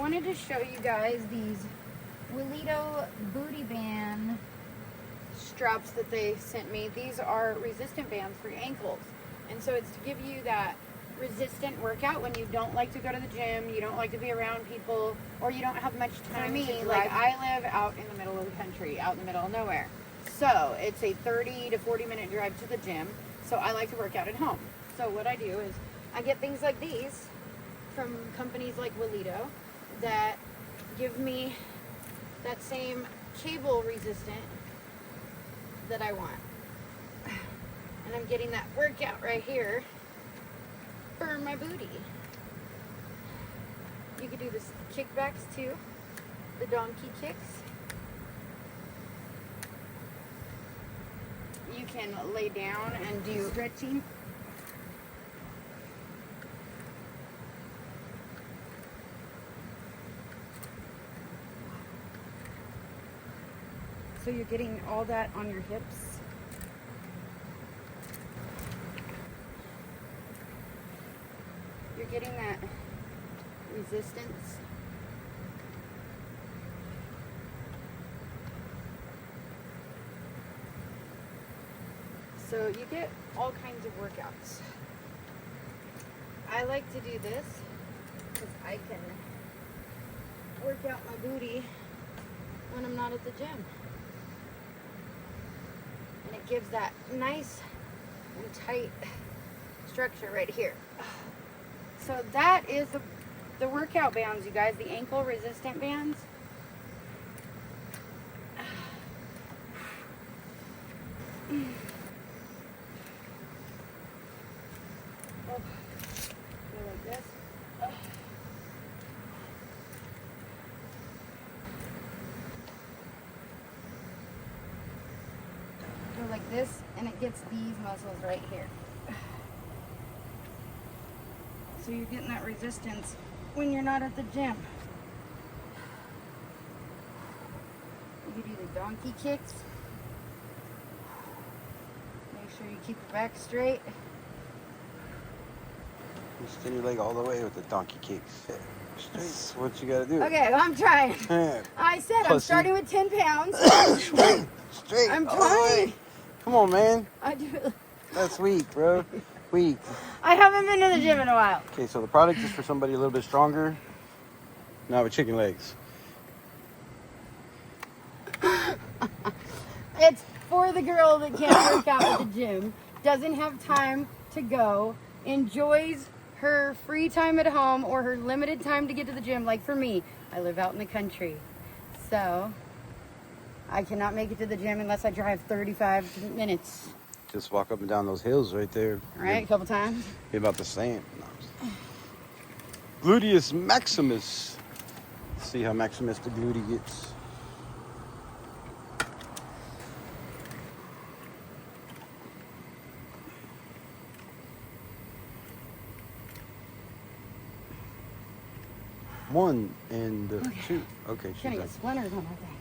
wanted to show you guys these WALITO booty band straps that they sent me. These are resistant bands for your ankles. And so it's to give you that resistant workout when you don't like to go to the gym, you don't like to be around people, or you don't have much time. For me, like I live out in the middle of the country, out in the middle of nowhere. So it's a 30 to 40 minute drive to the gym. So I like to work out at home. So what I do is I get things like these from companies like WALITO that give me that same cable resistant that I want. And I'm getting that workout right here for my booty. You could do this kickbacks too, the donkey kicks. You can lay down and do stretching. So you're getting all that on your hips. You're getting that resistance. So you get all kinds of workouts. I like to do this because I can work out my booty when I'm not at the gym. And it gives that nice and tight structure right here. So that is the workout bands, you guys, the ankle resistant bands. Go like this. Go like this, and it gets these muscles right here. So you're getting that resistance when you're not at the gym. You can do the donkey kicks. Make sure you keep your back straight. You extend your leg all the way with the donkey kicks. Straight. That's what you gotta do. Okay, well, I'm trying. I said I'm starting with 10 pounds. Straight. I'm trying. Come on, man. I do. That's weak, bro. Weak. I haven't been to the gym in a while. Okay, so the product is for somebody a little bit stronger. Not with chicken legs. It's for the girl that can't work out at the gym, doesn't have time to go, enjoys her free time at home or her limited time to get to the gym. Like for me, I live out in the country, so I cannot make it to the gym unless I drive 35 minutes. Just walk up and down those hills right there. Right, a couple times. Be about the same. Gluteus maximus. Let's see how maximus the glute gets. One and two. Okay, she's Gonna done. get splinters on my thing.